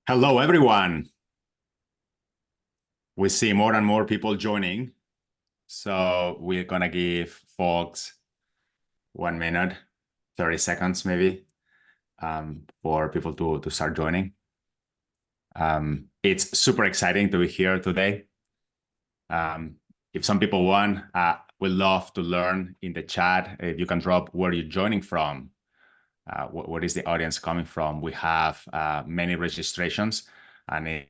Hello, everyone. We see more and more people joining. So we're going to give folks 1 minute, 30 seconds maybe, for people to start joining. It's super exciting to be here today. If some people want, we'd love to learn in the chat. If you can drop where you're joining from, where is the audience coming from. We have many registrations, and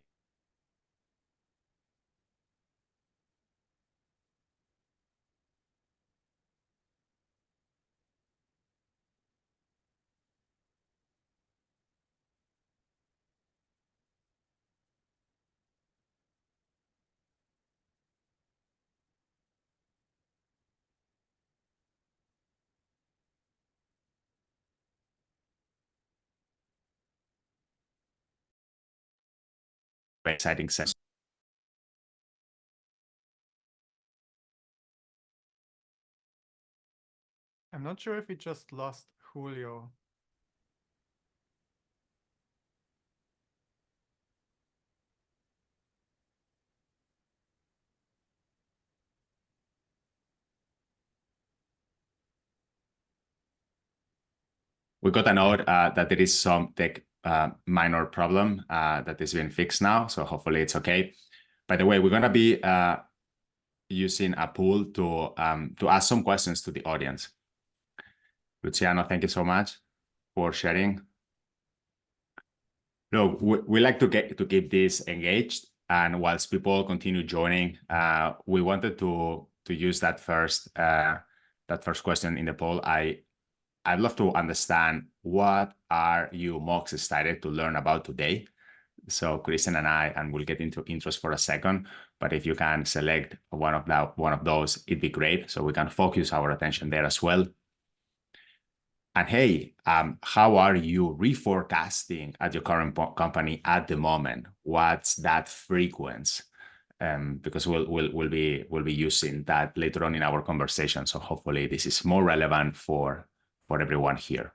exciting session. I'm not sure if we just lost Julio. We got a note that there is some tech minor problem that is being fixed now, so hopefully it's okay. By the way, we're gonna be using a poll to ask some questions to the audience. Luciano, thank you so much for sharing. Look, we like to keep this engaged, and whilst people continue joining, we wanted to use that first question in the poll. I'd love to understand, what are you most excited to learn about today? So Christian and we'll get into intros for a second, but if you can select one of those, it'd be great, so we can focus our attention there as well. And hey, how are you reforecasting at your current company at the moment? What's that frequency? Because we'll be using that later on in our conversation. So hopefully this is more relevant for everyone here.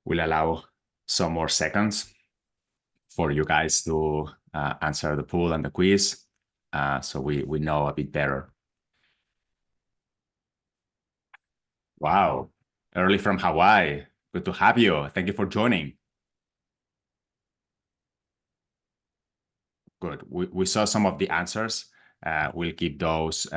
We'll allow some more seconds for you guys to answer the poll and the quiz, so we know a bit better. Wow, early from Hawaii. Good to have you. Thank you for joining. Good. We saw some of the answers. We'll keep those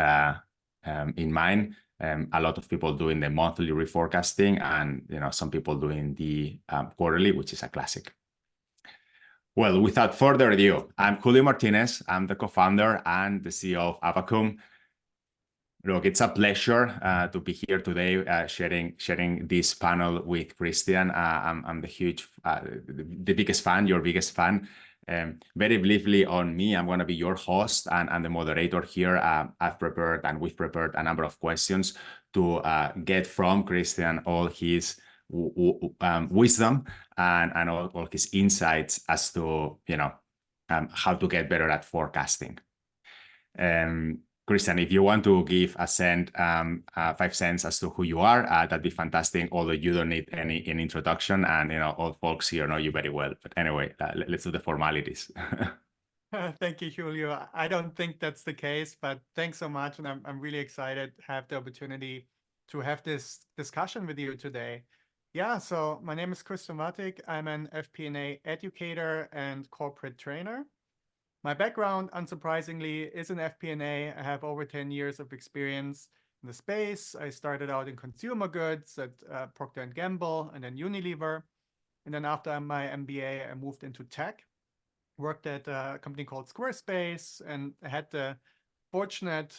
in mind. A lot of people doing the monthly reforecasting, and some people doing the quarterly, which is a classic. Well, without further ado, I'm Julio Martínez. I'm the co-founder and the CEO of Abacum. Look, it's a pleasure to be here today, sharing this panel with Christian. I'm the biggest fan, your biggest fan. Very briefly on me, I'm going to be your host and the moderator here. We've prepared a number of questions to get from Christian all his wisdom and all his insights as to how to get better at forecasting. Christian, if you want to give a cent, 5 cents as to who you are, that'd be fantastic. Although you don't need any introduction, and all folks here know you very well. But anyway, let's do the formalities. Thank you, Julio. I don't think that's the case, but thanks so much, and I'm really excited to have the opportunity to have this discussion with you today. Yeah, so my name is Christian Wattig. I'm an FP&A educator and corporate trainer. My background, unsurprisingly, is in FP&A. I have over 10 years of experience in the space. I started out in consumer goods at Procter & Gamble and then Unilever. And then after my MBA, I moved into tech, worked at a company called Squarespace, and I had the fortunate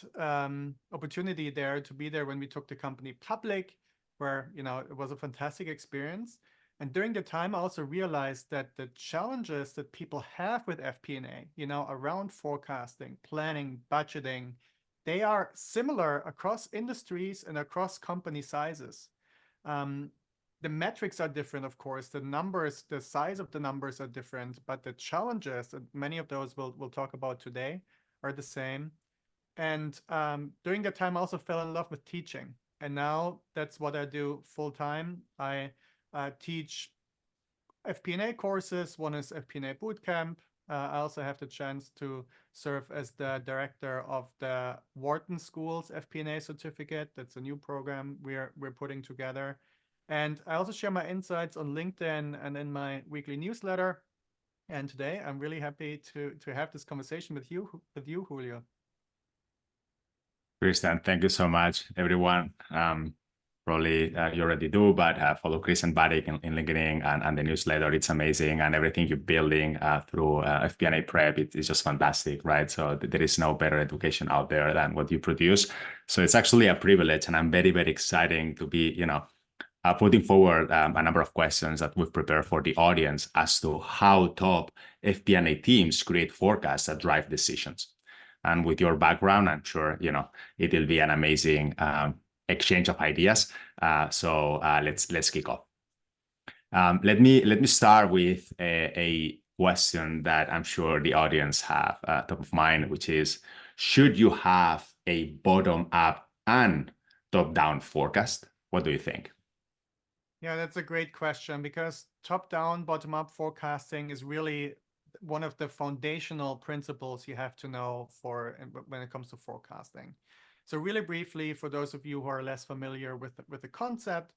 opportunity there to be there when we took the company public, where it was a fantastic experience. And during the time, I also realized that the challenges that people have with FP&A, around forecasting, planning, budgeting, they are similar across industries and across company sizes. The metrics are different, of course. The numbers, the size of the numbers are different, but the challenges, and many of those we'll talk about today, are the same. And during that time, I also fell in love with teaching. And now that's what I do full time. I teach FP&A courses. One is FP&A Bootcamp. I also have the chance to serve as the director of the Wharton School's FP&A certificate. That's a new program we're putting together. And I also share my insights on LinkedIn and in my weekly newsletter. And today I'm really happy to have this conversation with you, Julio. Christian, thank you so much, everyone. Probably you already do, but follow Christian Wattig in LinkedIn and the newsletter. It's amazing, and everything you're building through FP&A prep, it's just fantastic, right? So there is no better education out there than what you produce. So it's actually a privilege, and I'm very, very excited to be, putting forward a number of questions that we've prepared for the audience as to how top FP&A teams create forecasts that drive decisions. And with your background, I'm sure it will be an amazing exchange of ideas. So let's kick off. Let me start with a question that I'm sure the audience have top of mind, which is: should you have a bottom-up and top-down forecast? What do you think? Yeah, that's a great question, because top-down, bottom-up forecasting is really one of the foundational principles you have to know when it comes to forecasting. So really briefly, for those of you who are less familiar with the concept,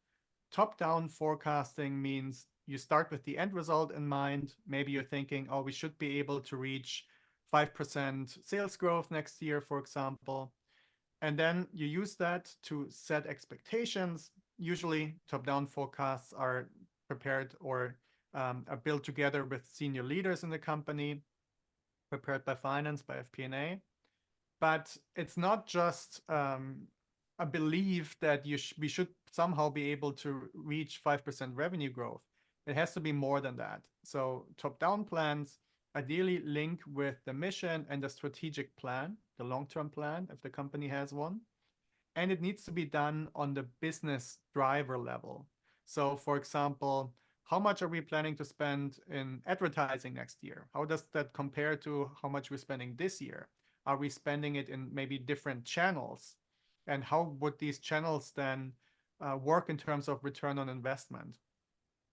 top-down forecasting means you start with the end result in mind. Maybe you're thinking, oh, we should be able to reach 5% sales growth next year, for example. And then you use that to set expectations. Usually top-down forecasts are prepared or are built together with senior leaders in the company, prepared by finance, by FP&A. But it's not just a belief that we should somehow be able to reach 5% revenue growth. It has to be more than that. So top-down plans ideally link with the mission and the strategic plan, the long-term plan, if the company has one. And it needs to be done on the business driver level. So for example, how much are we planning to spend in advertising next year? How does that compare to how much we're spending this year? Are we spending it in maybe different channels? And how would these channels then work in terms of return on investment?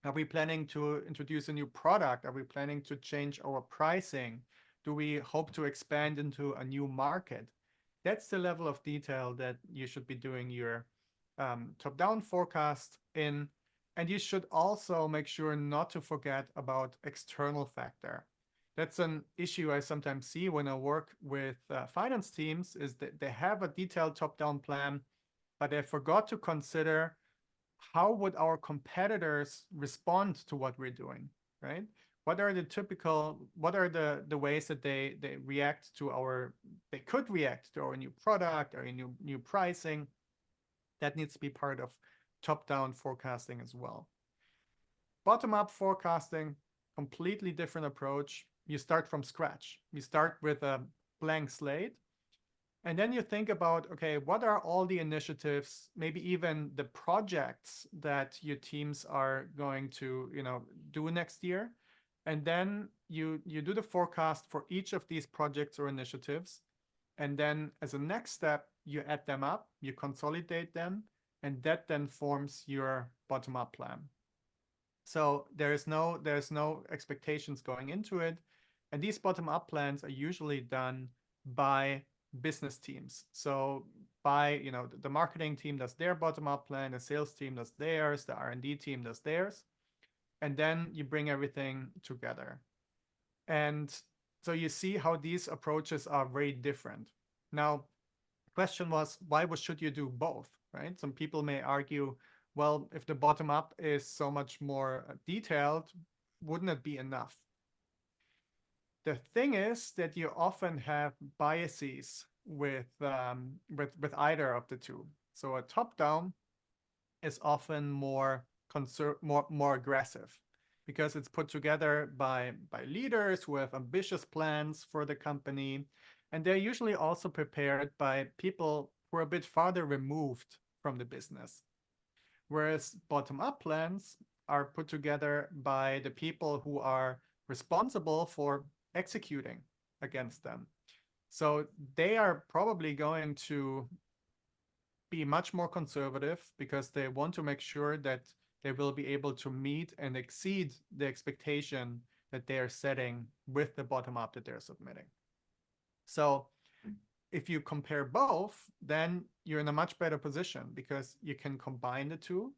Are we planning to introduce a new product? Are we planning to change our pricing? Do we hope to expand into a new market? That's the level of detail that you should be doing your top-down forecast in. And you should also make sure not to forget about external factor. That's an issue I sometimes see when I work with finance teams, is that they have a detailed top-down plan, but they forgot to consider how would our competitors respond to what we're doing, right? What are the ways that they could react to our new product or new pricing? That needs to be part of top-down forecasting as well. Bottom-up forecasting, completely different approach. You start from scratch. You start with a blank slate. And then you think about, okay, what are all the initiatives, maybe even the projects that your teams are going to, do next year. And then you do the forecast for each of these projects or initiatives. And then as a next step, you add them up, you consolidate them, and that then forms your bottom-up plan. So there's no expectations going into it. And these bottom-up plans are usually done by business teams. So by, the marketing team does their bottom-up plan, the sales team does theirs, the R&D team does theirs. And then you bring everything together. And so you see how these approaches are very different. Now, the question was, why should you do both, right? Some people may argue, well, if the bottom up is so much more detailed, wouldn't it be enough? The thing is that you often have biases with either of the two. So a top-down is often more aggressive, because it's put together by leaders who have ambitious plans for the company, and they're usually also prepared by people who are a bit farther removed from the business. Whereas bottom-up plans are put together by the people who are responsible for executing against them. So they are probably going to be much more conservative, because they want to make sure that they will be able to meet and exceed the expectation that they are setting with the bottom up that they're submitting. So if you compare both, then you're in a much better position because you can combine the two.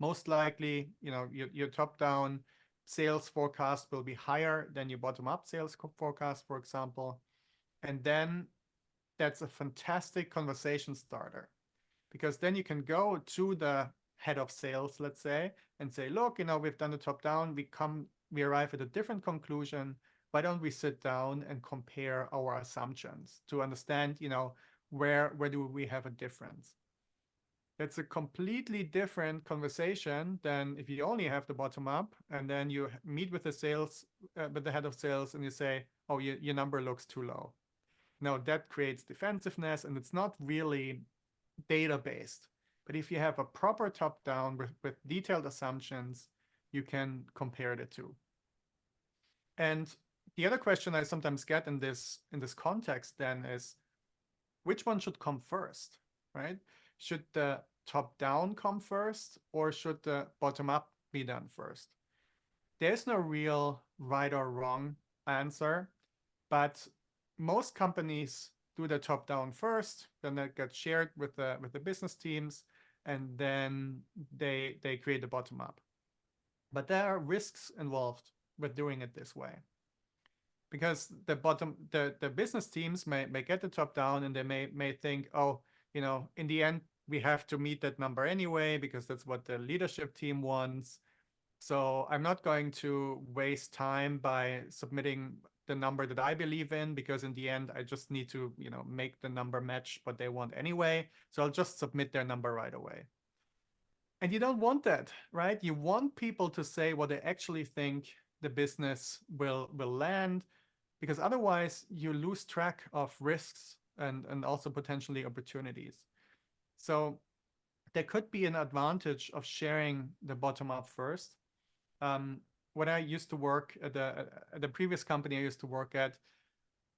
Most likely, your top-down sales forecast will be higher than your bottom-up sales forecast, for example. And then that's a fantastic conversation starter, because then you can go to the head of sales, let's say, and say, look, we've done the top-down, we arrive at a different conclusion. Why don't we sit down and compare our assumptions to understand, where do we have a difference? It's a completely different conversation than if you only have the bottom up and then you meet with the head of sales, and you say, oh, your number looks too low. Now that creates defensiveness, and it's not really data-based. But if you have a proper top-down with detailed assumptions, you can compare the two. And the other question I sometimes get in this context then is, which one should come first, right? Should the top-down come first, or should the bottom-up be done first? There's no real right or wrong answer, but most companies do the top-down first, then that gets shared with the business teams, and then they create the bottom-up. But there are risks involved with doing it this way, because the business teams may get the top-down, and they may think, oh, in the end we have to meet that number anyway because that's what the leadership team wants. So I'm not going to waste time by submitting the number that I believe in, because in the end I just need to make the number match what they want anyway. So I'll just submit their number right away. And you don't want that, right? You want people to say what they actually think the business will land, because otherwise you lose track of risks and also potentially opportunities. So there could be an advantage of sharing the bottom up first. When I used to work at the previous company I used to work at,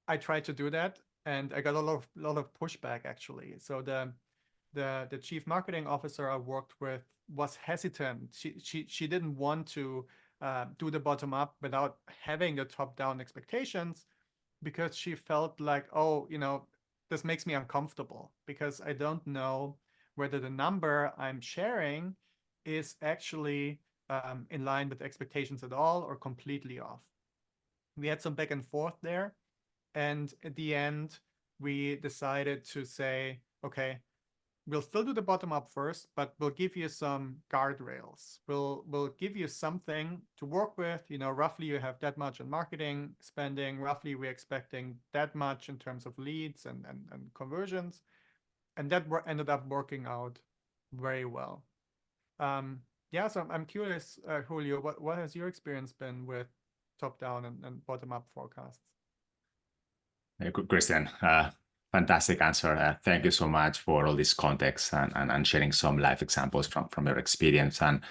I tried to do that, and I got a lot of pushback actually. So the chief marketing officer I worked with was hesitant. She didn't want to do the bottom up without having the top down expectations, because she felt like, oh, this makes me uncomfortable because I don't know whether the number I'm sharing is actually in line with expectations at all or completely off. We had some back and forth there, and at the end we decided to say, okay, we'll still do the bottom up first, but we'll give you some guardrails. We'll give you something to work with. Roughly you have that much in marketing spending. Roughly we're expecting that much in terms of leads and conversions. And that ended up working out very well. Yeah, so I'm curious, Julio, what has your experience been with top-down and bottom-up forecasts? Hey, Christian, fantastic answer. Thank you so much for all this context and sharing some live examples from your experience. And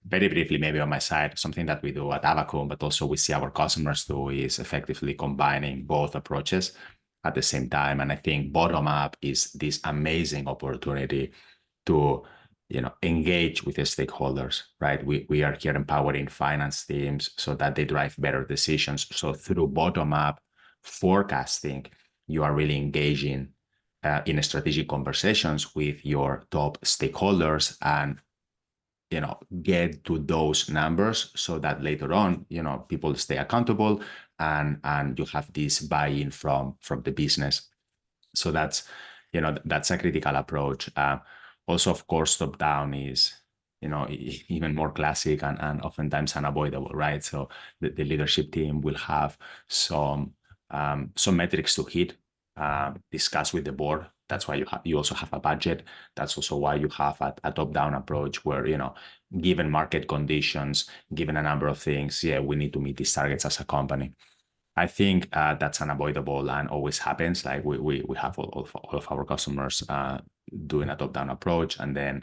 very briefly, maybe on my side, something that we do at Abacum, but also we see our customers do, is effectively combining both approaches at the same time. And I think bottom up is this amazing opportunity to engage with the stakeholders, right? We are here empowering finance teams so that they drive better decisions. So through bottom up forecasting, you are really engaging in strategic conversations with your top stakeholders and get to those numbers, so that later on people stay accountable and you have this buy-in from the business. So that's a critical approach. Also, of course, top down is even more classic and oftentimes unavoidable, right? So the leadership team will have some metrics to hit, discuss with the board. That's why you also have a budget. That's also why you have a top-down approach where, given market conditions, given a number of things, we need to meet these targets as a company. I think that's unavoidable and always happens. Like we have all of our customers doing a top-down approach, and then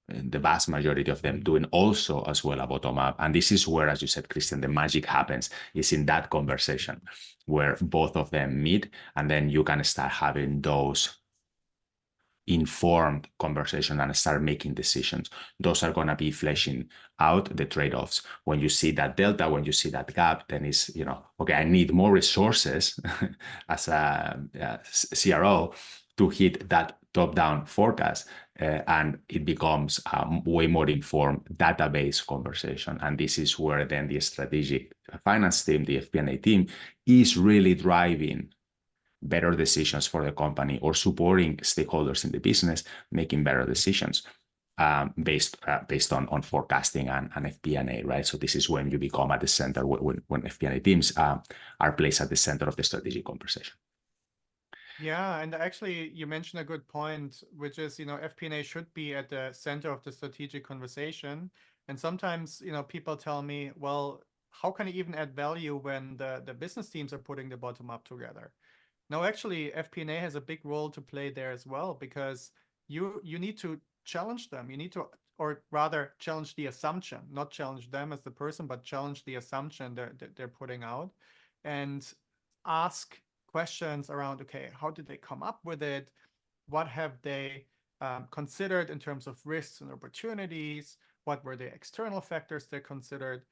the vast majority of them doing also as well a bottom-up. And this is where, as you said, Christian, the magic happens, is in that conversation where both of them meet, and then you can start having those informed conversation and start making decisions. Those are going to be fleshing out the trade-offs. When you see that delta, when you see that gap, then it's, okay, I need more resources as a CRO to hit that top-down forecast. And it becomes a way more informed database conversation. And this is where then the strategic finance team, the FP&A team, is really driving better decisions for the company or supporting stakeholders in the business, making better decisions based on forecasting and FP&A, right? So this is when you become at the center, when FP&A teams are placed at the center of the strategic conversation. Yeah, and actually you mentioned a good point, which is, FP&A should be at the center of the strategic conversation. And sometimes, people tell me, well, how can I even add value when the business teams are putting the bottom up together? No, actually, FP&A has a big role to play there as well, because you need to challenge them. You need to, or rather challenge the assumption, not challenge them as the person, but challenge the assumption they're putting out, and ask questions around, okay, how did they come up with it? What have they considered in terms of risks and opportunities? What were the external factors they considered?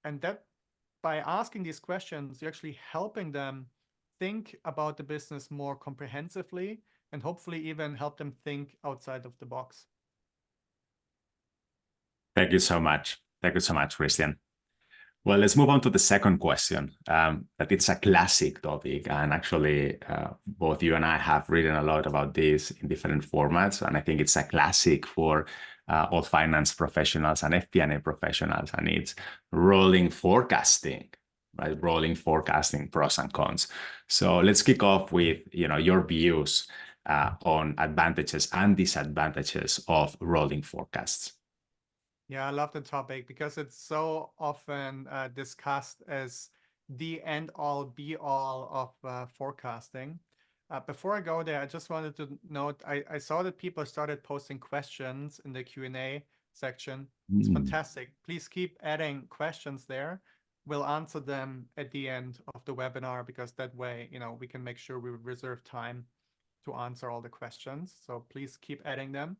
And that by asking these questions, you're actually helping them think about the business more comprehensively and hopefully even help them think outside of the box. Thank you so much. Thank you so much, Christian. Well, let's move on to the second question. That it's a classic topic, and actually, both you and I have written a lot about this in different formats, and I think it's a classic for all finance professionals and FP&A professionals, and it's rolling forecasting, right? Rolling forecasting, pros and cons. So let's kick off with your views on advantages and disadvantages of rolling forecasts. Yeah, I love the topic because it's so often discussed as the end-all, be-all of forecasting. Before I go there, I just wanted to note, I saw that people started posting questions in the Q&A section. It's fantastic. Please keep adding questions there. We'll answer them at the end of the webinar, because that way, we can make sure we reserve time to answer all the questions. So please keep adding them.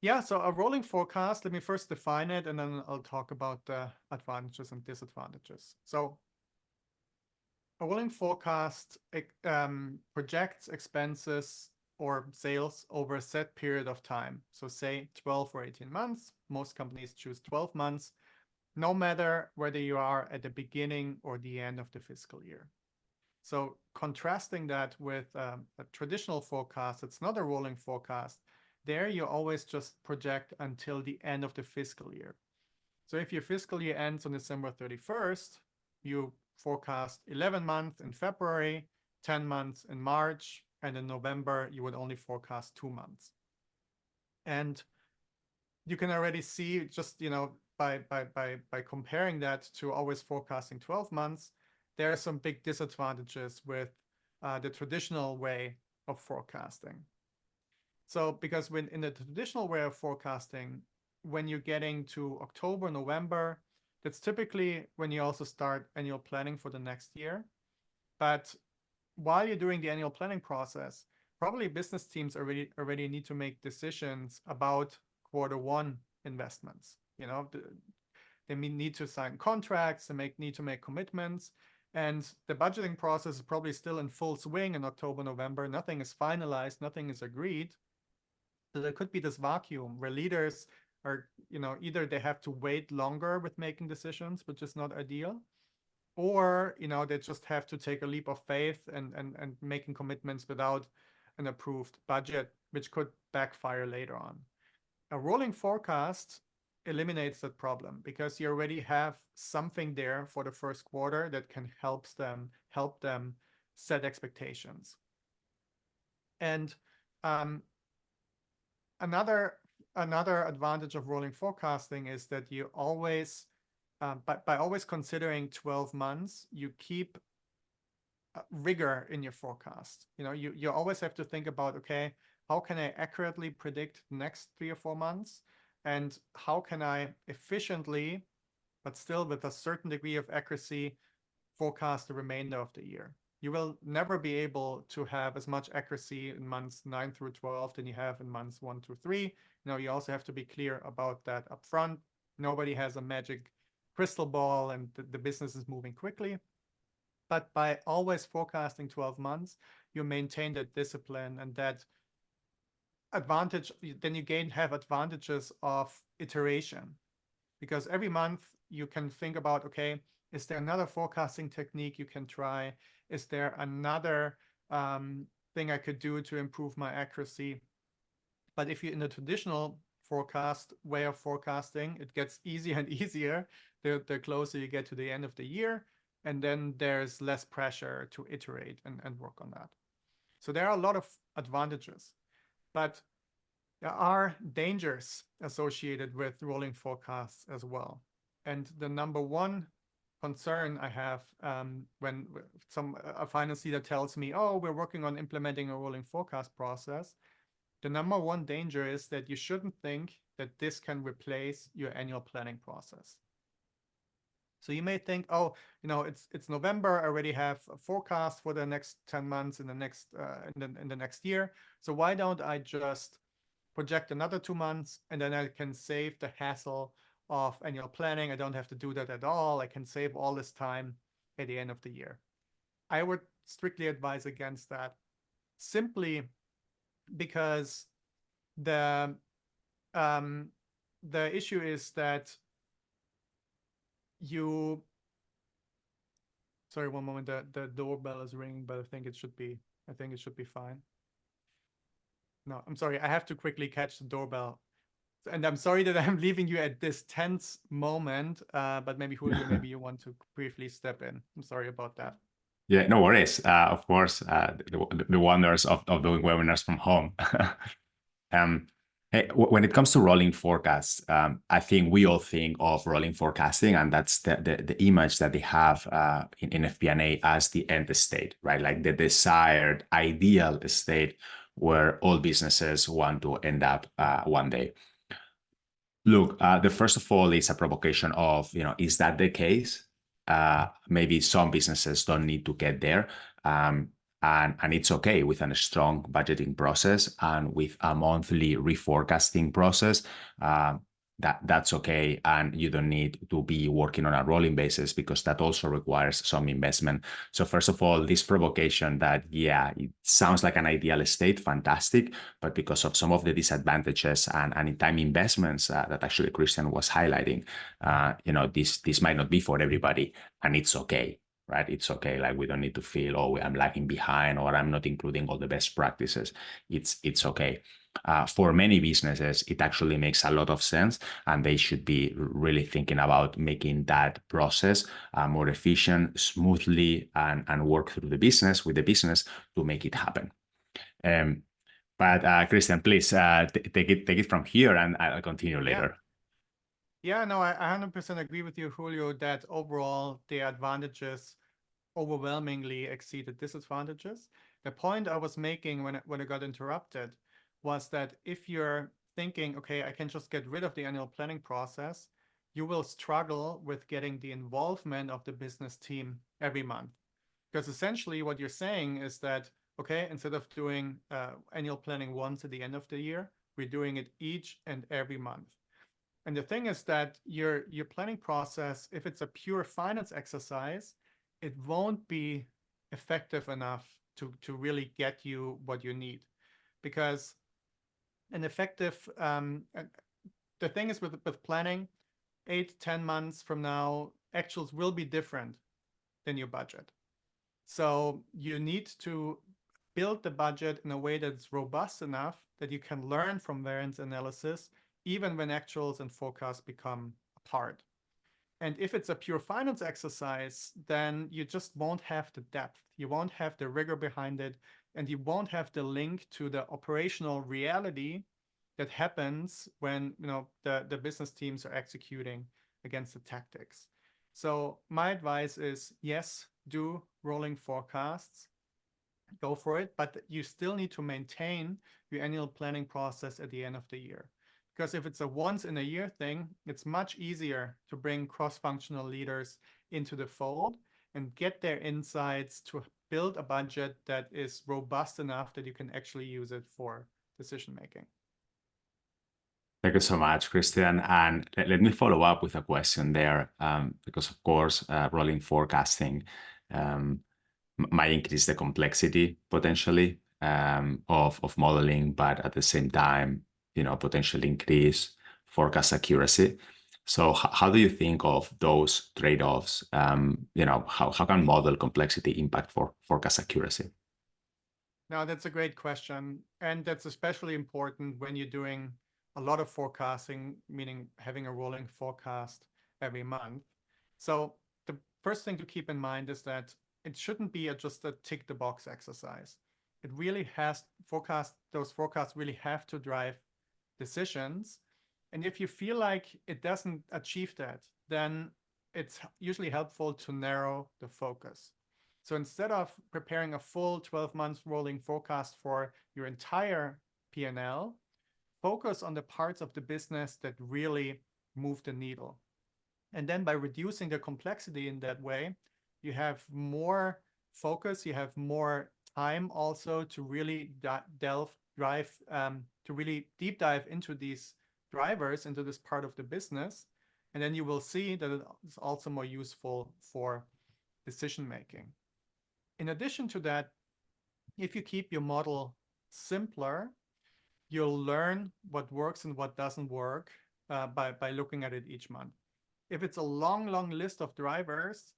Yeah, so a rolling forecast, let me first define it, and then I'll talk about the advantages and disadvantages. So a rolling forecast projects expenses or sales over a set period of time. So say 12 or 18 months. Most companies choose 12 months, no matter whether you are at the beginning or the end of the fiscal year. So contrasting that with a traditional forecast, it's not a rolling forecast. There you always just project until the end of the fiscal year. So if your fiscal year ends on December 31st, you forecast 11 months in February, 10 months in March, and in November, you would only forecast 2 months. And you can already see just, by comparing that to always forecasting 12 months, there are some big disadvantages with the traditional way of forecasting. So because when in the traditional way of forecasting, when you're getting to October, November, that's typically when you also start annual planning for the next year. But while you're doing the annual planning process, probably business teams already need to make decisions about Q1 investments. They need to sign contracts, they need to make commitments. And the budgeting process is probably still in full swing in October, November. Nothing is finalized, nothing is agreed. So there could be this vacuum where leaders are, either they have to wait longer with making decisions, which is not ideal, or, they just have to take a leap of faith and making commitments without an approved budget, which could backfire later on. A rolling forecast eliminates that problem because you already have something there for the first quarter that can help them set expectations. And another advantage of rolling forecasting is that you always, by always considering 12 months, you keep rigor in your forecast. You always have to think about, okay, how can I accurately predict the next 3 or 4 months? And how can I efficiently, but still with a certain degree of accuracy, forecast the remainder of the year? you will never be able to have as much accuracy in months 9 through 12 than you have in months 1 through 3. You also have to be clear about that upfront. Nobody has a magic crystal ball and the business is moving quickly. But by always forecasting 12 months, you maintain that discipline and that advantage. Then you have advantages of iteration, because every month you can think about, okay, is there another forecasting technique you can try? Is there another thing I could do to improve my accuracy? But if you're in the traditional forecast way of forecasting, it gets easier and easier the closer you get to the end of the year. And then there's less pressure to iterate and work on that. So there are a lot of advantages, but there are dangers associated with rolling forecasts as well. And the number one concern I have when a finance leader tells me, oh, we're working on implementing a rolling forecast process, the number one danger is that you shouldn't think that this can replace your annual planning process. So you may think, oh, it's November. I already have a forecast for the next 10 months in the next year. So why don't I just project another 2 months, and then I can save the hassle of annual planning. I don't have to do that at all. I can save all this time at the end of the year. I would strictly advise against that, simply because the issue is that sorry, one moment, the doorbell is ringing, but I think it should be fine. No, I'm sorry, I have to quickly catch the doorbell. And I'm sorry that I'm leaving you at this tense moment, but maybe Julio, maybe you want to briefly step in. I'm sorry about that. Yeah, no worries. Of course, the wonders of doing webinars from home. When it comes to rolling forecasts, I think we all think of rolling forecasting, and that's the image that they have in FP&A as the end state, right? Like the desired ideal state where all businesses want to end up one day. Look, the first of all is a provocation of, is that the case? Maybe some businesses don't need to get there. And it's okay with a strong budgeting process and with a monthly reforecasting process. That's okay, and you don't need to be working on a rolling basis because that also requires some investment. So first of all, this provocation that, yeah, it sounds like an ideal state, fantastic, but because of some of the disadvantages and in time investments that actually Christian was highlighting, this might not be for everybody, and it's okay. Right? It's okay. Like, we don't need to feel, oh, I'm lagging behind or I'm not including all the best practices. It's okay. For many businesses, it actually makes a lot of sense, and they should be really thinking about making that process more efficient, smoothly, and work through the business with the business to make it happen. But Christian, please take it from here, and I'll continue later. Yeah, no, I 100% agree with you, Julio, that overall the advantages overwhelmingly exceed the disadvantages. The point I was making when I got interrupted was that if you're thinking, okay, I can just get rid of the annual planning process, you will struggle with getting the involvement of the business team every month. Because essentially what you're saying is that, okay, instead of doing annual planning once at the end of the year, we're doing it each and every month. And the thing is that your planning process, if it's a pure finance exercise, it won't be effective enough to really get you what you need. Because an effective, the thing is with planning, 8-10 months from now, actuals will be different than your budget. So you need to build the budget in a way that's robust enough that you can learn from variance analysis even when actuals and forecasts become apart. And if it's a pure finance exercise, then you just won't have the depth. You won't have the rigor behind it, and you won't have the link to the operational reality that happens when the business teams are executing against the tactics. So my advice is, yes, do rolling forecasts, go for it, but you still need to maintain your annual planning process at the end of the year. Because if it's a once in a year thing, it's much easier to bring cross-functional leaders into the fold and get their insights to build a budget that is robust enough that you can actually use it for decision making. Thank you so much, Christian. And let me follow up with a question there, because of course, rolling forecasting might increase the complexity potentially of modeling, but at the same time, potentially increase forecast accuracy. So how do you think of those trade-offs? How can model complexity impact for forecast accuracy? Now, that's a great question. And that's especially important when you're doing a lot of forecasting, meaning having a rolling forecast every month. So the first thing to keep in mind is that it shouldn't be just a tick the box exercise. It really has those forecasts really have to drive decisions. And if you feel like it doesn't achieve that, then it's usually helpful to narrow the focus. So instead of preparing a full 12 months rolling forecast for your entire P&L, focus on the parts of the business that really move the needle. And then by reducing the complexity in that way, you have more focus, you have more time also to really deep dive into these drivers, into this part of the business. And then you will see that it is also more useful for decision making. In addition to that, if you keep your model simpler, you'll learn what works and what doesn't work by looking at it each month. If it's a long list of drivers,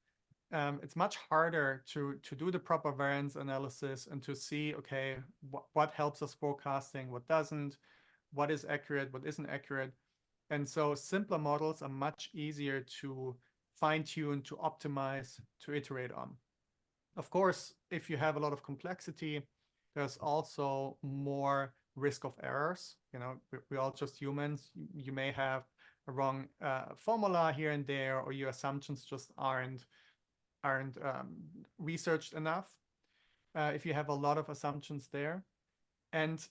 it's much harder to do the proper variance analysis and to see, okay, what helps us forecasting, what doesn't, what is accurate, what isn't accurate. And so simpler models are much easier to fine-tune, to optimize, to iterate on. Of course, if you have a lot of complexity, there's also more risk of errors. We're all just humans. You may have a wrong formula here and there, or your assumptions just aren't researched enough. If you have a lot of assumptions there. And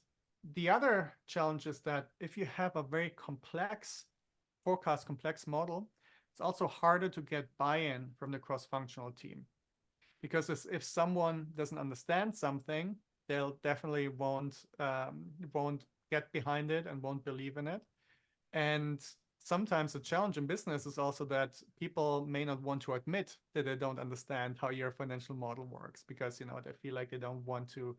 the other challenge is that if you have a very complex forecast, complex model, it's also harder to get buy-in from the cross-functional team. Because if someone doesn't understand something, they'll definitely won't get behind it and won't believe in it. And sometimes the challenge in business is also that people may not want to admit that they don't understand how your financial model works, because they feel like they don't want to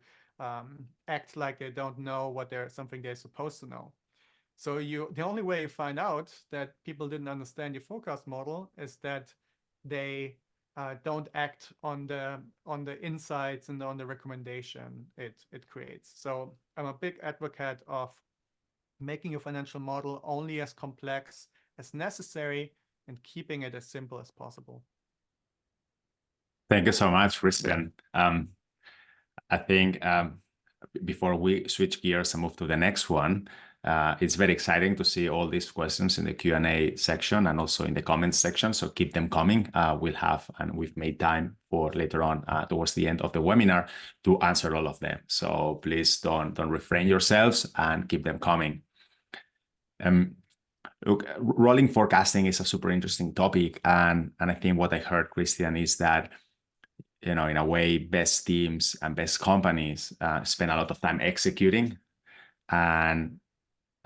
act like they don't know something they're supposed to know. So the only way you find out that people didn't understand your forecast model is that they don't act on the insights and on the recommendation it creates. So I'm a big advocate of making your financial model only as complex as necessary and keeping it as simple as possible. Thank you so much, Christian. I think before we switch gears and move to the next one, it's very exciting to see all these questions in the Q&A section and also in the comments section. So keep them coming. We've made time for later on towards the end of the webinar to answer all of them. So please don't refrain yourselves and keep them coming. Look, rolling forecasting is a super interesting topic, and I think what I heard, Christian, is that in a way, best teams and best companies spend a lot of time executing, and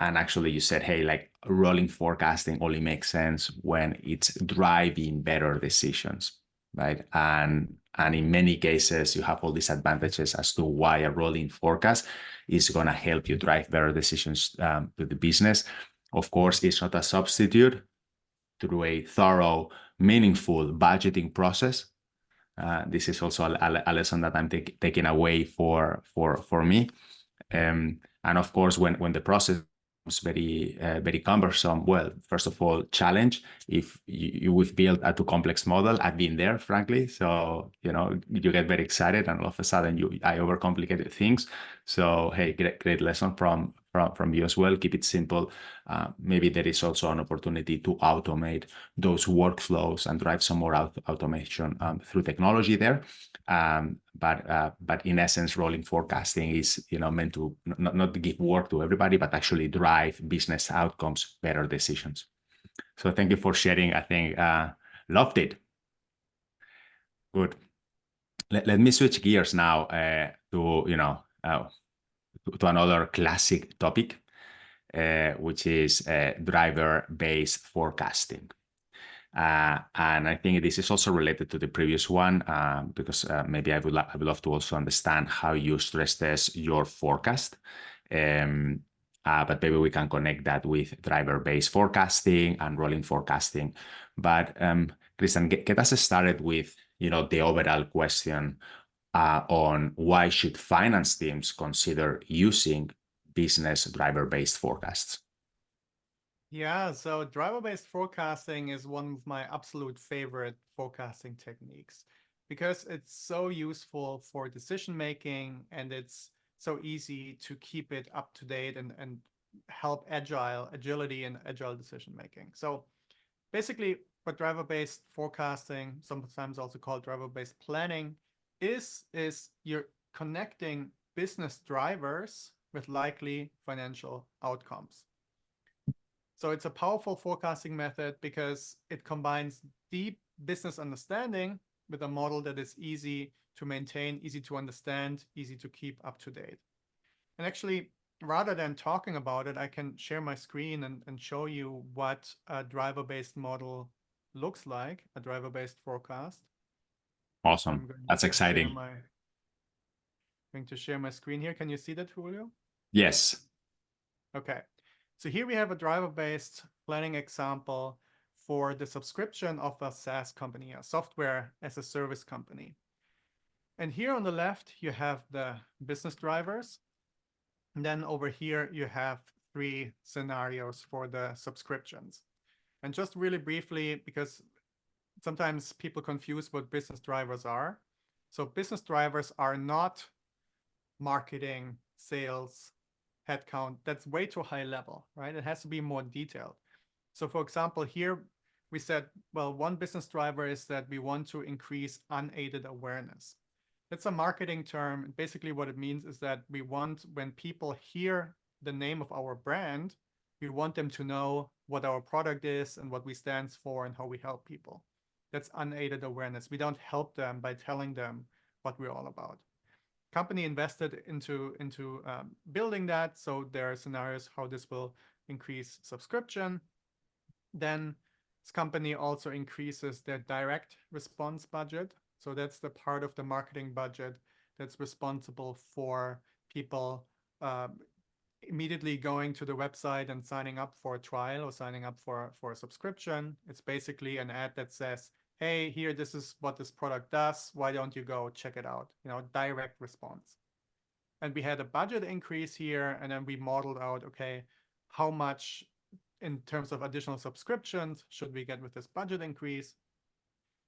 actually you said, hey, like rolling forecasting only makes sense when it's driving better decisions, right? And in many cases, you have all these advantages as to why a rolling forecast is going to help you drive better decisions to the business. Of course, it's not a substitute through a thorough, meaningful budgeting process. This is also a lesson that I'm taking away for me. And of course, when the process is very cumbersome, well, first of all, challenge. If we've built a too complex model, I've been there, frankly. So you get very excited, and all of a sudden I overcomplicated things. So hey, great lesson from you as well. Keep it simple. Maybe there is also an opportunity to automate those workflows and drive some more automation through technology there. But in essence, rolling forecasting is meant to not give work to everybody, but actually drive business outcomes, better decisions. So thank you for sharing. I think loved it. Good. let me switch gears now to to another classic topic, which is driver-based forecasting. And I think this is also related to the previous one, because maybe I would love to also understand how you stress test your forecast. But maybe we can connect that with driver-based forecasting and rolling forecasting. But Christian, get us started with the overall question on why should finance teams consider using business driver-based forecasts? Yeah, so driver-based forecasting is one of my absolute favorite forecasting techniques because it's so useful for decision making and it's so easy to keep it up to date and help agility and agile decision making. So basically, what driver-based forecasting, sometimes also called driver-based planning, is you're connecting business drivers with likely financial outcomes. So it's a powerful forecasting method because it combines deep business understanding with a model that is easy to maintain, easy to understand, easy to keep up to date. And actually, rather than talking about it, I can share my screen and show you what a driver-based model looks like, a driver-based forecast. So Awesome. I'm going That's to share exciting. my screen here. Can you see that, Julio? Yes. Okay. So here we have a driver-based planning example for the subscription of a SaaS company, a software as a service company. And here on the left, you have the business drivers. And then over here, you have 3 scenarios for the subscriptions. And just really briefly, because sometimes people confuse what business drivers are. So business drivers are not marketing, sales, headcount. That's way too high level, right? It has to be more detailed. So for example, here we said, well, one business driver is that we want to increase unaided awareness. That's a marketing term. Basically what it means is that we want, when people hear the name of our brand, we want them to know what our product is and what we stand for and how we help people. That's unaided awareness. We don't help them by telling them what we're all about. Company invested into building that. So there are scenarios how this will increase subscription. Then this company also increases their direct response budget. So that's the part of the marketing budget that's responsible for people immediately going to the website and signing up for a trial or signing up for a subscription. It's basically an ad that says, hey, here, this is what this product does. Why don't you go check it out? Direct response. And we had a budget increase here, and then we modeled out, okay, how much in terms of additional subscriptions should we get with this budget increase?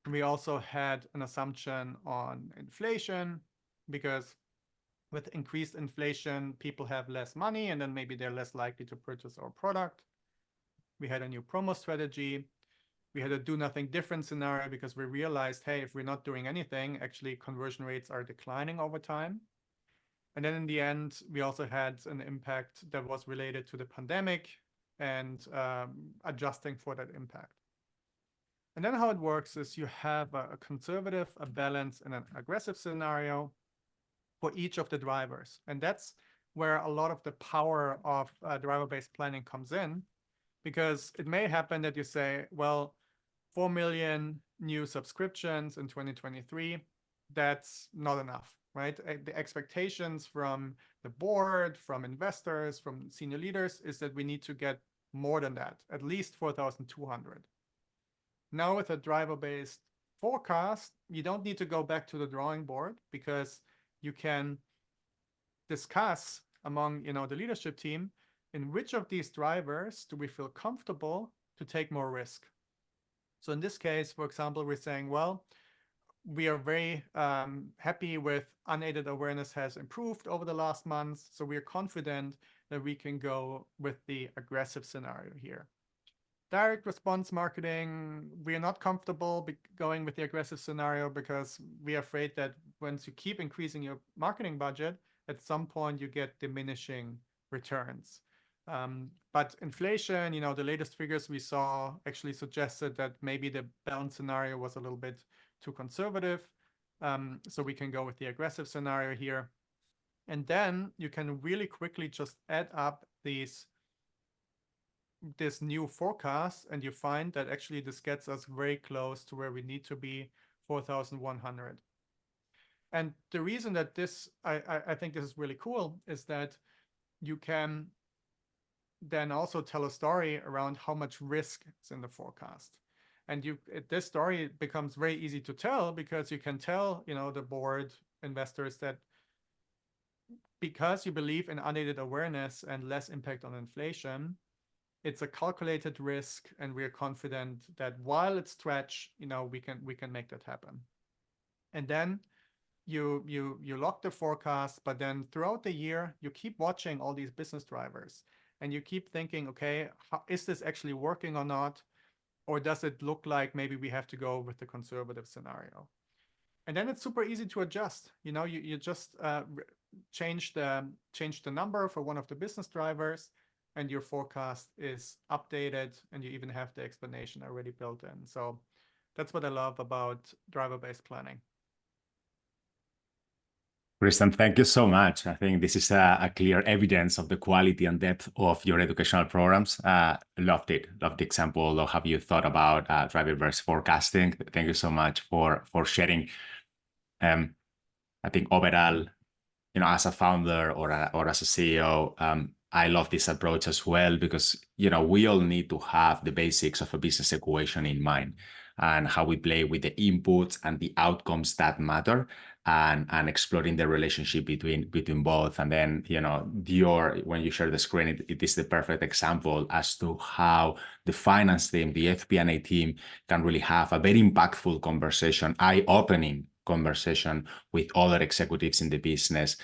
And we also had an assumption on inflation because with increased inflation, people have less money and then maybe they're less likely to purchase our product. We had a new promo strategy. We had a do nothing different scenario because we realized, hey, if we're not doing anything, actually conversion rates are declining over time. And then in the end, we also had an impact that was related to the pandemic and adjusting for that impact. And then how it works is you have a conservative, a balanced, and an aggressive scenario for each of the drivers. And that's where a lot of the power of driver-based planning comes in, because it may happen that you say, well, 4 million new subscriptions in 2023, that's not enough, right? The expectations from the board, from investors, from senior leaders is that we need to get more than that, at least 4,200. Now with a driver-based forecast, you don't need to go back to the drawing board because you can discuss among the leadership team in which of these drivers do we feel comfortable to take more risk. So in this case, for example, we're saying, well, we are very happy with unaided awareness has improved over the last months. So we're confident that we can go with the aggressive scenario here. Direct response marketing, we are not comfortable going with the aggressive scenario because we are afraid that once you keep increasing your marketing budget, at some point you get diminishing returns. But inflation, the latest figures we saw actually suggested that maybe the balance scenario was a little bit too conservative. So we can go with the aggressive scenario here. And then you can really quickly just add up this new forecast, and you find that actually this gets us very close to where we need to be, 4,100. And the reason that I think this is really cool is that you can then also tell a story around how much risk is in the forecast. And this story becomes very easy to tell because you can tell, the board investors that because you believe in unaided awareness and less impact on inflation, it's a calculated risk, and we're confident that while it's stretch, we can make that happen. And then you lock the forecast, but then throughout the year you keep watching all these business drivers, and you keep thinking, okay, is this actually working or not, or does it look like maybe we have to go with the conservative scenario? And then it's super easy to adjust. You just change the number for one of the business drivers, and your forecast is updated, and you even have the explanation already built in. So that's what I love about driver-based planning. Christian, thank you so much. I think this is a clear evidence of the quality and depth of your educational programs. Loved it. Loved the example of how you thought about driver-based forecasting. Thank you so much for sharing. I think overall, as a founder or as a CEO, I love this approach as well because, we all need to have the basics of a business equation in mind and how we play with the inputs and the outcomes that matter, and exploring the relationship between both. And then, when you share the screen, it is the perfect example as to how the finance team, the FP&A team, can really have a very impactful conversation, eye-opening conversation with other executives in the business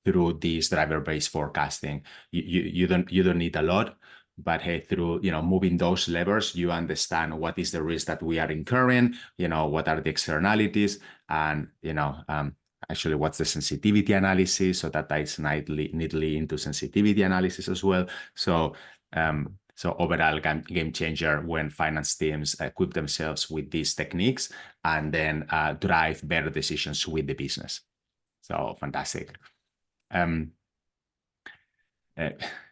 through this driver-based forecasting. You don't need a lot, but hey, through moving those levers, you understand what is the risk that we are incurring, what are the externalities, and actually what's the sensitivity analysis, so that ties neatly into sensitivity analysis as well. So overall, game changer when finance teams equip themselves with these techniques and then drive better decisions with the business. So fantastic.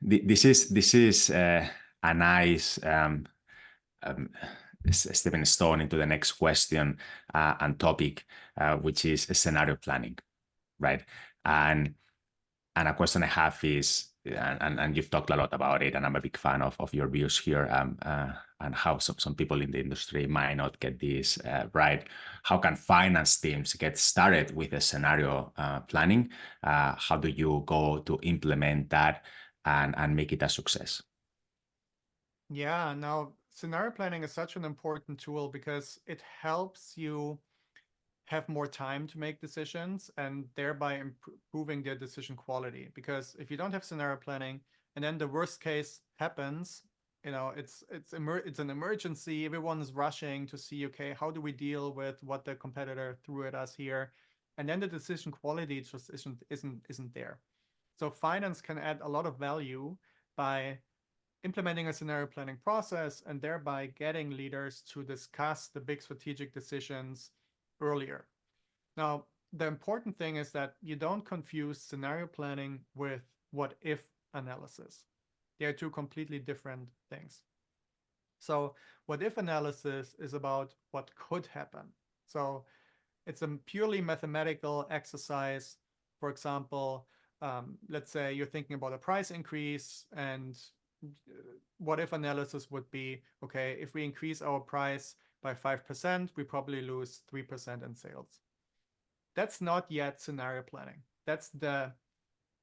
This is a nice stepping stone into the next question and topic, which is scenario planning, right? And a question I have is, and you've talked a lot about it, and I'm a big fan of your views here, and how some people in the industry might not get this right. How can finance teams get started with a scenario planning? How do you go to implement that and make it a success? Yeah, now scenario planning is such an important tool because it helps you have more time to make decisions and thereby improving their decision quality. Because if you don't have scenario planning and then the worst case happens, it's an emergency. Everyone's rushing to see, okay, how do we deal with what the competitor threw at us here? And then the decision quality just isn't there. So finance can add a lot of value by implementing a scenario planning process and thereby getting leaders to discuss the big strategic decisions earlier. Now, the important thing is that you don't confuse scenario planning with what if analysis. They are two completely different things. So what if analysis is about what could happen. So it's a purely mathematical exercise. For example, let's say you're thinking about a price increase, and what if analysis would be, okay, if we increase our price by 5%, we probably lose 3% in sales. That's not yet scenario planning. That's the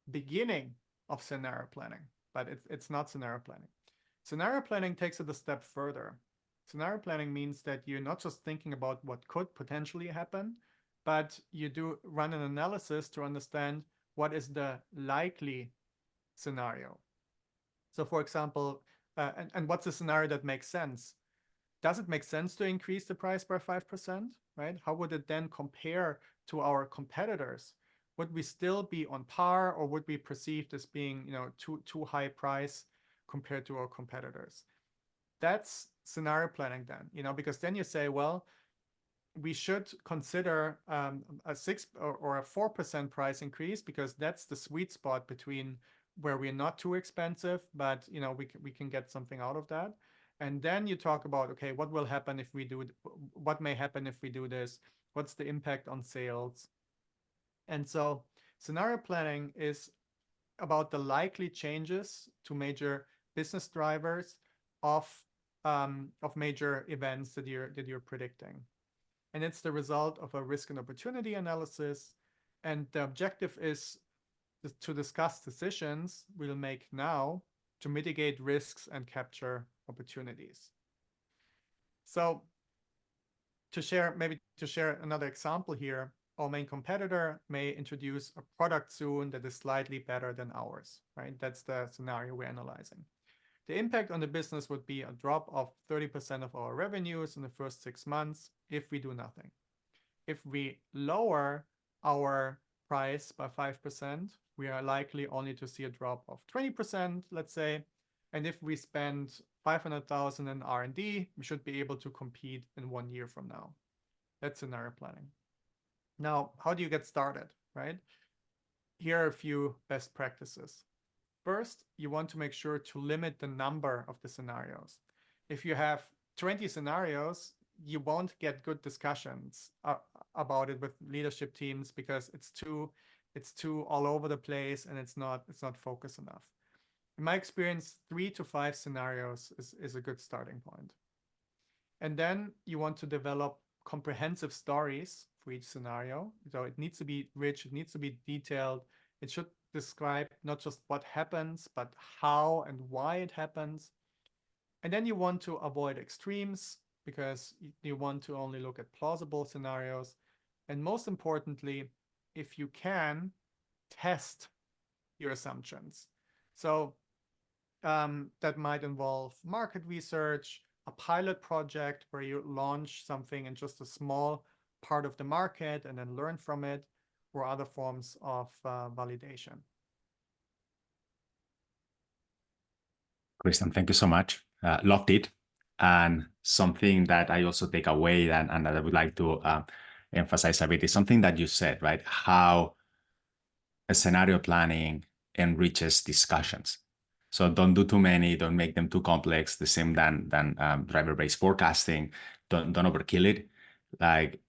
beginning of scenario planning, but it's not scenario planning. Scenario planning takes it a step further. Scenario planning means that you're not just thinking about what could potentially happen, but you do run an analysis to understand what is the likely scenario. So for example, and what's a scenario that makes sense? Does it make sense to increase the price by 5%, right? How would it then compare to our competitors? Would we still be on par, or would we perceived as being, too high price compared to our competitors? That's scenario planning then, because then you say, well, we should consider a 6 or a 4% price increase, because that's the sweet spot between where we're not too expensive, but we can get something out of that. And then you talk about, okay, what will happen if we do what may happen if we do this? What's the impact on sales? And so scenario planning is about the likely changes to major business drivers of major events that you're predicting. And it's the result of a risk and opportunity analysis. And the objective is to discuss decisions we'll make now to mitigate risks and capture opportunities. So to share another example here, our main competitor may introduce a product soon that is slightly better than ours, right? That's the scenario we're analyzing. The impact on the business would be a drop of 30% of our revenues in the first 6 months if we do nothing. If we lower our price by 5%, we are likely only to see a drop of 20%, let's say. And if we spend 500,000 in R&D, we should be able to compete in 1 year from now. That's scenario planning. Now, how do you get started, right? Here are a few best practices. First, you want to make sure to limit the number of the scenarios. If you have 20 scenarios, you won't get good discussions about it with leadership teams, because it's too all over the place and it's not focused enough. In my experience, 3 to 5 scenarios is a good starting point. And then you want to develop comprehensive stories for each scenario. So it needs to be rich, it needs to be detailed. It should describe not just what happens, but how and why it happens. And then you want to avoid extremes, because you want to only look at plausible scenarios. And most importantly, if you can, test your assumptions. So that might involve market research, a pilot project where you launch something in just a small part of the market and then learn from it, or other forms of validation. Christian, thank you so much. Loved it. And something that I also take away and that I would like to emphasize a bit is something that you said, right? How a scenario planning enriches discussions. So don't do too many, don't make them too complex, the same than driver-based forecasting. Don't overkill it. Like,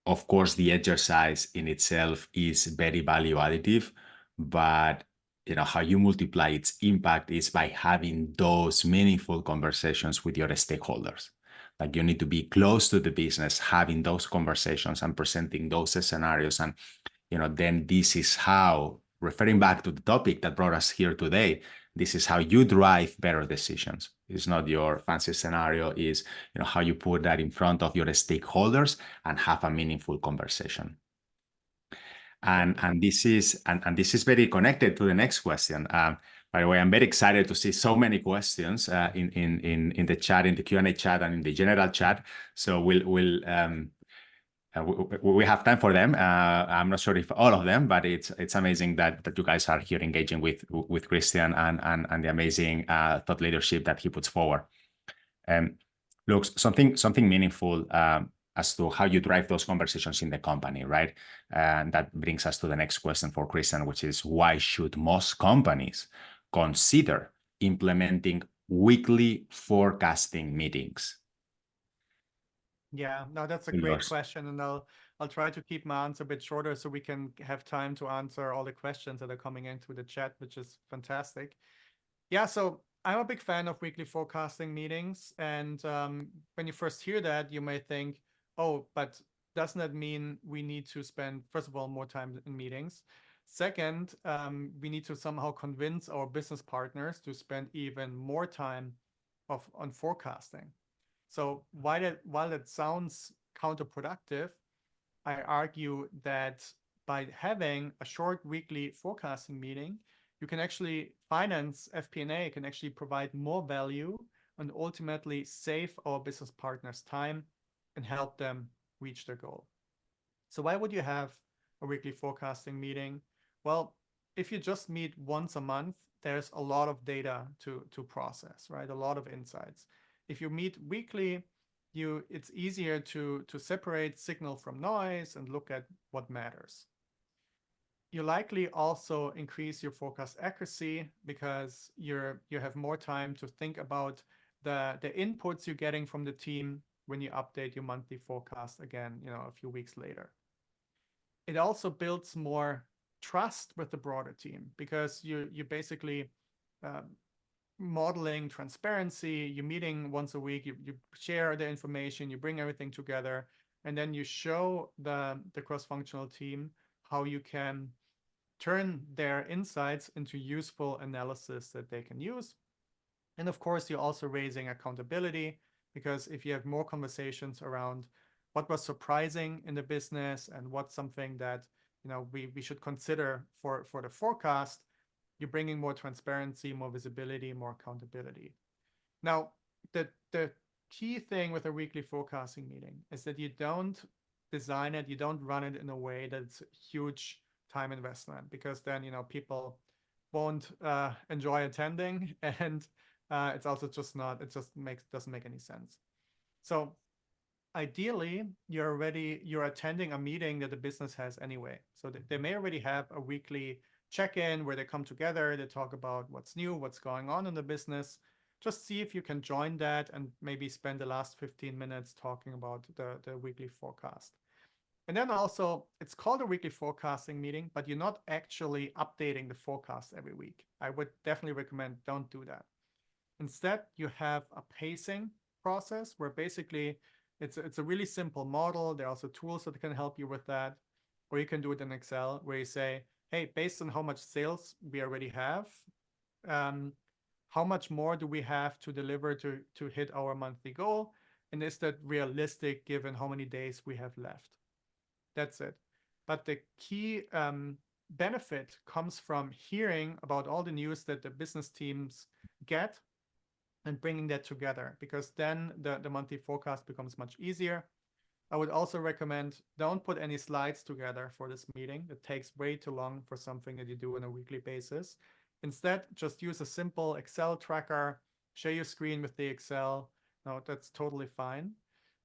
of course, the exercise in itself is very value additive, but how you multiply its impact is by having those meaningful conversations with your stakeholders. Like, you need to be close to the business, having those conversations and presenting those scenarios. And then this is how, referring back to the topic that brought us here today, this is how you drive better decisions. It's not your fancy scenario, is how you put that in front of your stakeholders and have a meaningful conversation. And this is very connected to the next question. By the way, I'm very excited to see so many questions in the chat, in the Q&A chat, and in the general chat. So we have time for them. I'm not sure if all of them, but it's amazing that you guys are here engaging with Christian and the amazing thought leadership that he puts forward. Look, something meaningful as to how you drive those conversations in the company, right? And that brings us to the next question for Christian, which is, why should most companies consider implementing weekly forecasting meetings? Yeah, no, that's a great question, and I'll try to keep my answer a bit shorter so we can have time to answer all the questions that are coming in through the chat, which is fantastic. Yeah, so I'm a big fan of weekly forecasting meetings, and when you first hear that, you may think, oh, but doesn't that mean we need to spend, first of all, more time in meetings? Second, we need to somehow convince our business partners to spend even more time on forecasting. So while it sounds counterproductive, I argue that by having a short weekly forecasting meeting, you can actually finance FP&A, can actually provide more value and ultimately save our business partners time and help them reach their goal. So why would you have a weekly forecasting meeting? Well, if you just meet once a month, there's a lot of data to process, right? A lot of insights. If you meet weekly, it's easier to separate signal from noise and look at what matters. You likely also increase your forecast accuracy because you have more time to think about the inputs you're getting from the team when you update your monthly forecast again, a few weeks later. It also builds more trust with the broader team because you basically modeling transparency. You're meeting once a week, you share the information, you bring everything together, and then you show the cross-functional team how you can turn their insights into useful analysis that they can use. And of course, you're also raising accountability because if you have more conversations around what was surprising in the business and what's something that we should consider for the forecast, you're bringing more transparency, more visibility, more accountability. Now, the key thing with a weekly forecasting meeting is that you don't design it, you don't run it in a way that's a huge time investment, because then people won't enjoy attending, and it's also just not, it just doesn't make any sense. So ideally, you're attending a meeting that the business has anyway. So they may already have a weekly check-in where they come together, they talk about what's new, what's going on in the business. Just see if you can join that and maybe spend the last 15 minutes talking about the weekly forecast. And then also, it's called a weekly forecasting meeting, but you're not actually updating the forecast every week. I would definitely recommend don't do that. Instead, you have a pacing process where basically it's a really simple model. There are also tools that can help you with that. Or you can do it in Excel where you say, hey, based on how much sales we already have, how much more do we have to deliver to hit our monthly goal? And is that realistic given how many days we have left? That's it. But the key benefit comes from hearing about all the news that the business teams get and bringing that together, because then the monthly forecast becomes much easier. I would also recommend don't put any slides together for this meeting. It takes way too long for something that you do on a weekly basis. Instead, just use a simple Excel tracker, share your screen with the Excel. No, that's totally fine.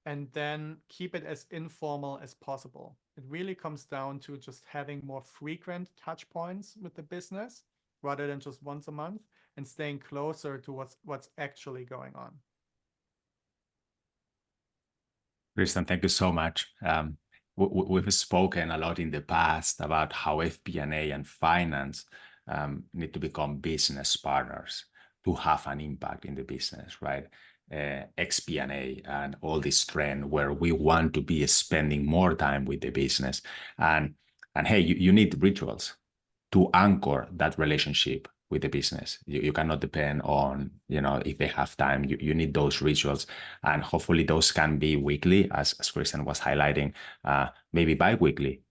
And then keep it as informal as possible. It really comes down to just having more frequent touch points with the business rather than just once a month, and staying closer to what's actually going on. Christian, thank you so much. We've spoken a lot in the past about how FP&A and finance need to become business partners to have an impact in the business, right? XP&A and all this trend where we want to be spending more time with the business. And hey, you need rituals to anchor that relationship with the business. You cannot depend on, if they have time. You need those rituals, and hopefully those can be weekly, as Christian was highlighting, maybe bi-weekly,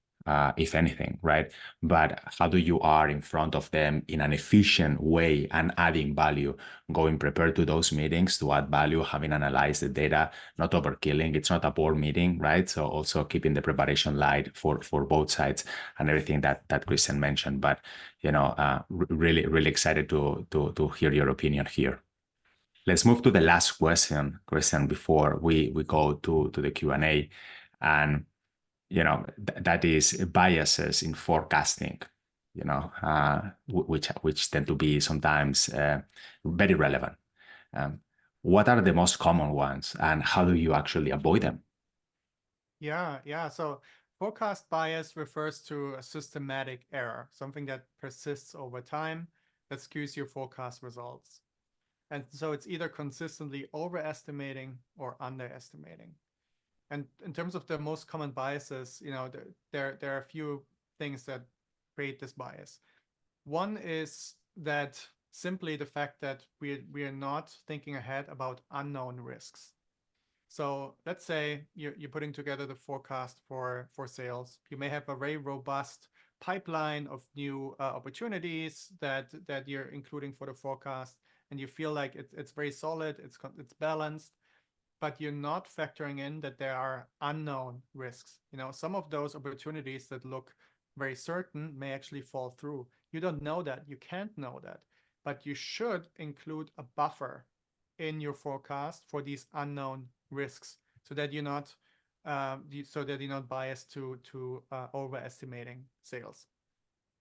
if anything, right? But how do you are in front of them in an efficient way and adding value, going prepared to those meetings to add value, having analyzed the data, not overkilling. It's not a board meeting, right? So also keeping the preparation light for both sides and everything that Christian mentioned. But really, really excited to hear your opinion here. Let's move to the last question, Christian, before we go to the Q&A. And that is biases in forecasting, which tend to be sometimes very relevant. What are the most common ones, and how do you actually avoid them? Yeah. So forecast bias refers to a systematic error, something that persists over time that skews your forecast results. And so it's either consistently overestimating or underestimating. And in terms of the most common biases, there are a few things that create this bias. One is that simply the fact that we are not thinking ahead about unknown risks. So let's say you're putting together the forecast for sales. You may have a very robust pipeline of new opportunities that you're including for the forecast, and you feel like it's very solid, it's balanced, but you're not factoring in that there are unknown risks. Some of those opportunities that look very certain may actually fall through. You don't know that, you can't know that, but you should include a buffer in your forecast for these unknown risks, so that you're not biased to overestimating sales.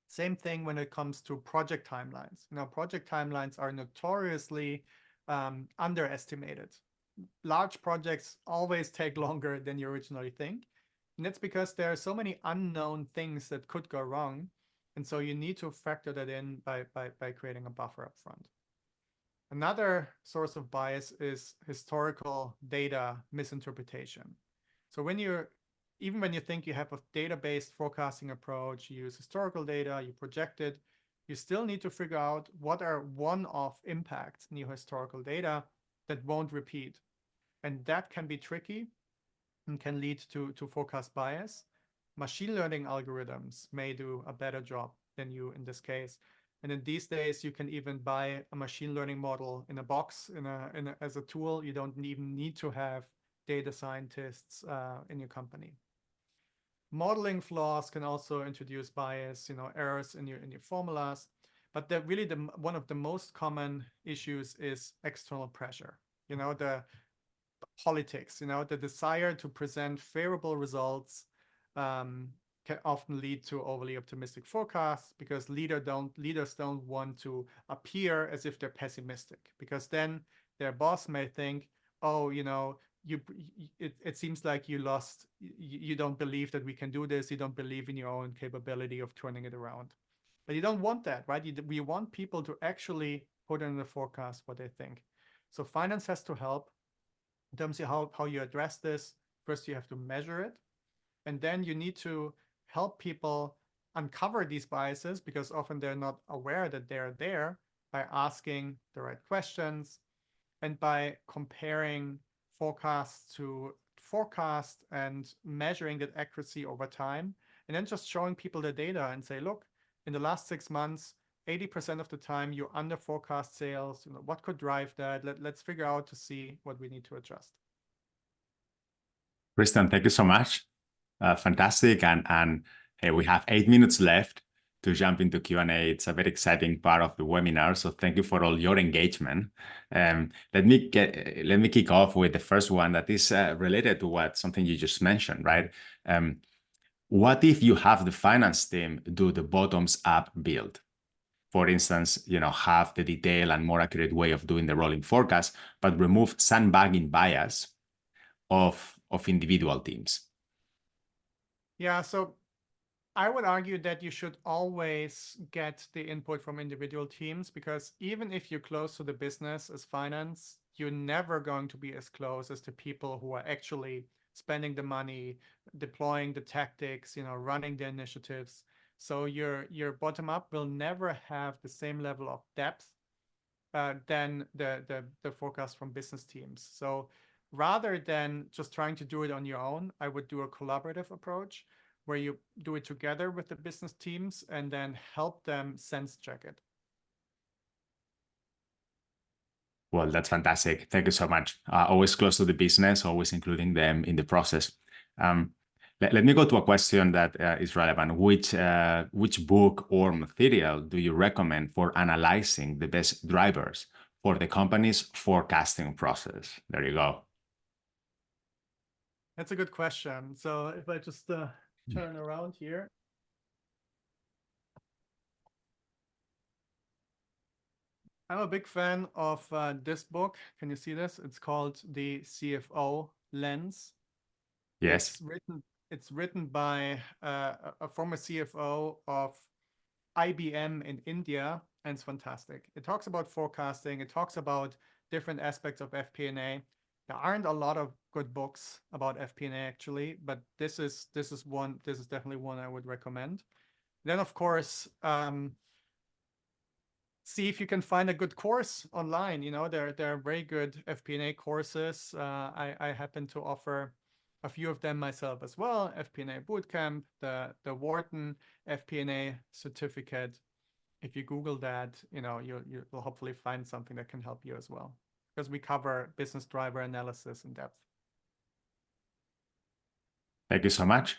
Same thing when it comes to project timelines. Project timelines are notoriously underestimated. Large projects always take longer than you originally think. And that's because there are so many unknown things that could go wrong. And so you need to factor that in by creating a buffer up front. Another source of bias is historical data misinterpretation. So even when you think you have a data-based forecasting approach, you use historical data, you project it, you still need to figure out what are one-off impacts in your historical data that won't repeat. And that can be tricky and can lead to forecast bias. Machine learning algorithms may do a better job than you in this case. And in these days, you can even buy a machine learning model in a box as a tool. You don't even need to have data scientists in your company. Modeling flaws can also introduce bias, errors in your formulas. But one of the most common issues is external pressure. The politics, the desire to present favorable results can often lead to overly optimistic forecasts, because leaders don't want to appear as if they're pessimistic, because then their boss may think, oh, it seems like you don't believe that we can do this. You don't believe in your own capability of turning it around. But you don't want that, right? We want people to actually put in the forecast what they think. So finance has to help in terms of how you address this. First, you have to measure it. And then you need to help people uncover these biases, because often they're not aware that they're there, by asking the right questions and by comparing forecasts to forecast and measuring that accuracy over time. And then just showing people the data and say, look, in the last 6 months, 80% of the time you under forecast sales. What could drive that? Let's figure out to see what we need to adjust. Christian, thank you so much. Fantastic. And we have 8 minutes left to jump into Q&A. It's a very exciting part of the webinar. So thank you for all your engagement. Let me kick off with the first one that is related to something you just mentioned, right? What if you have the finance team do the bottoms up build? For instance, have the detailed and more accurate way of doing the rolling forecast, but remove sandbagging bias of individual teams. Yeah, so I would argue that you should always get the input from individual teams, because even if you're close to the business as finance, you're never going to be as close as the people who are actually spending the money, deploying the tactics, running the initiatives. So your bottom up will never have the same level of depth than the forecast from business teams. So rather than just trying to do it on your own, I would do a collaborative approach where you do it together with the business teams and then help them sense check it. Well, that's fantastic. Thank you so much. Always close to the business, always including them in the process. Let me go to a question that is relevant. Which book or material do you recommend for analyzing the best drivers for the company's forecasting process? There you go. That's a good question. So if I just turn around here. I'm a big fan of this book. Can you see this? It's called The CFO Lens. Yes. It's written by a former CFO of IBM in India, and it's fantastic. It talks about forecasting. It talks about different aspects of FP&A. There aren't a lot of good books about FP&A actually, but this is definitely one I would recommend. Then of course, see if you can find a good course online. There are very good FP&A courses. I happen to offer a few of them myself as well. FP&A Bootcamp, the Wharton FP&A certificate. If you Google that, you'll hopefully find something that can help you as well, because we cover business driver analysis in depth. Thank you so much.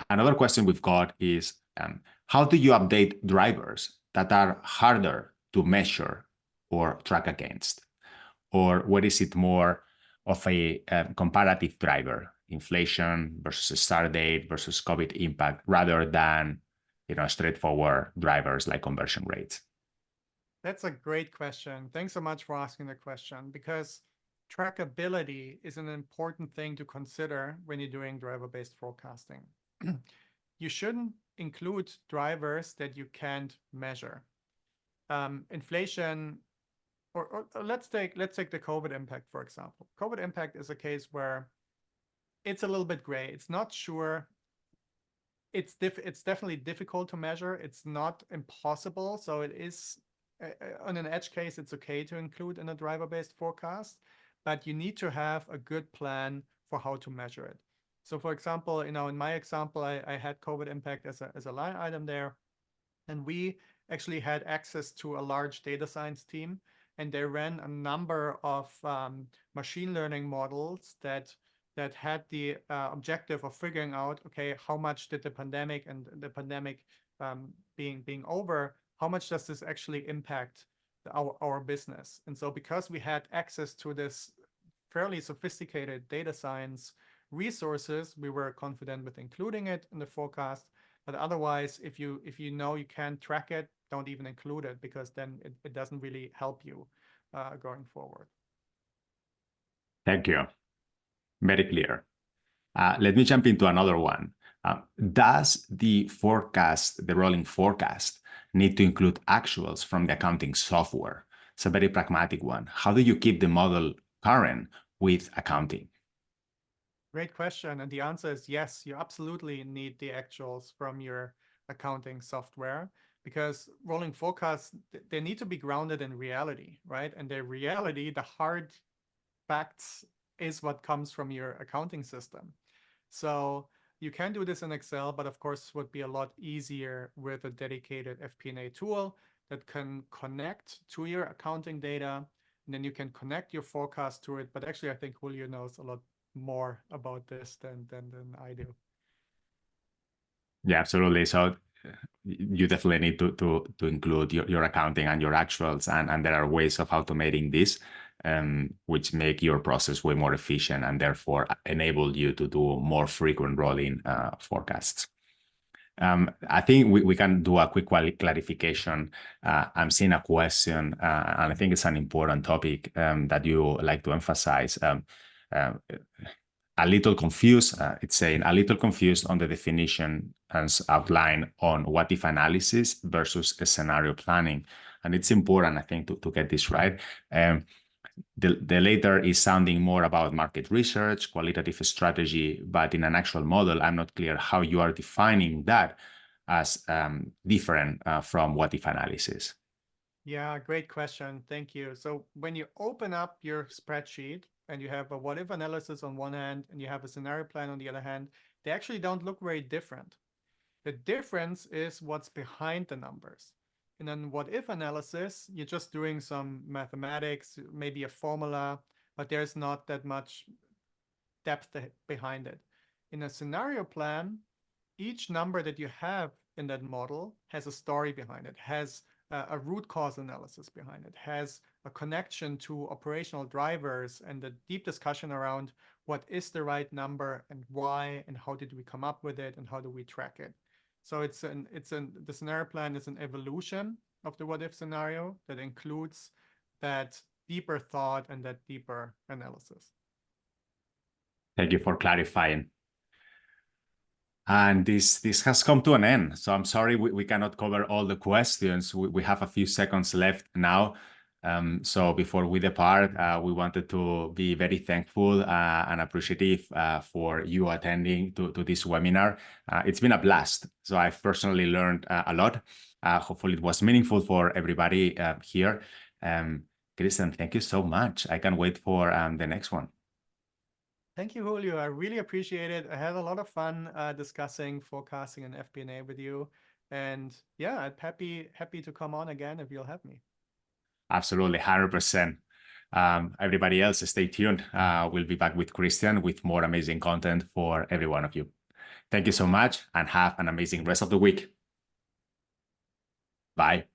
Another question we've got is, how do you update drivers that are harder to measure or track against? Or what is it more of a comparative driver, inflation versus start date versus COVID impact, rather than straightforward drivers like conversion rates? That's a great question. Thanks so much for asking the question, because trackability is an important thing to consider when you're doing driver-based forecasting. You shouldn't include drivers that you can't measure. Inflation, or let's take the COVID impact, for example. COVID impact is a case where it's a little bit gray. It's not sure. It's definitely difficult to measure. It's not impossible. So it is, on an edge case, it's okay to include in a driver-based forecast, but you need to have a good plan for how to measure it. So for example, in my example, I had COVID impact as a line item there, and we actually had access to a large data science team, and they ran a number of machine learning models that had the objective of figuring out, okay, how much did the pandemic being over, how much does this actually impact our business? And so because we had access to this fairly sophisticated data science resources, we were confident with including it in the forecast. But otherwise, if you know you can't track it, don't even include it, because then it doesn't really help you going forward. Thank you. Very clear. Let me jump into another one. Does the rolling forecast, need to include actuals from the accounting software? It's a very pragmatic one. How do you keep the model current with accounting? Great question. And the answer is yes, you absolutely need the actuals from your accounting software, because rolling forecasts, they need to be grounded in reality, right? And the reality, the hard facts, is what comes from your accounting system. So you can do this in Excel, but of course, it would be a lot easier with a dedicated FP&A tool that can connect to your accounting data, and then you can connect your forecast to it. But actually, I think Julio knows a lot more about this than I do. Yeah, absolutely. So you definitely need to include your accounting and your actuals, and there are ways of automating this, which make your process way more efficient and therefore enable you to do more frequent rolling forecasts. I think we can do a quick clarification. I'm seeing a question, and I think it's an important topic that you like to emphasize. A little confused, it's saying a little confused on the definition as outlined on what if analysis versus scenario planning. And it's important, I think, to get this right. The later is sounding more about market research, qualitative strategy, but in an actual model, I'm not clear how you are defining that as different from what if analysis. Yeah, great question. Thank you. So when you open up your spreadsheet and you have a what if analysis on one hand and you have a scenario plan on the other hand, they actually don't look very different. The difference is what's behind the numbers. In a what if analysis, you're just doing some mathematics, maybe a formula, but there's not that much depth behind it. In a scenario plan, each number that you have in that model has a story behind it, has a root cause analysis behind it, has a connection to operational drivers and a deep discussion around what is the right number and why and how did we come up with it and how do we track it. So the scenario plan is an evolution of the what if scenario that includes that deeper thought and that deeper analysis. Thank you for clarifying. And this has come to an end. So I'm sorry we cannot cover all the questions. We have a few seconds left now. So before we depart, we wanted to be very thankful and appreciative for you attending to this webinar. It's been a blast. So I've personally learned a lot. Hopefully it was meaningful for everybody here. Christian, thank you so much. I can't wait for the next one. Thank you, Julio. I really appreciate it. I had a lot of fun discussing forecasting and FP&A with you. And yeah, I'm happy to come on again if you'll have me. Absolutely, 100%. Everybody else, stay tuned. We'll be back with Christian with more amazing content for every one of you. Thank you so much and have an amazing rest of the week. Bye.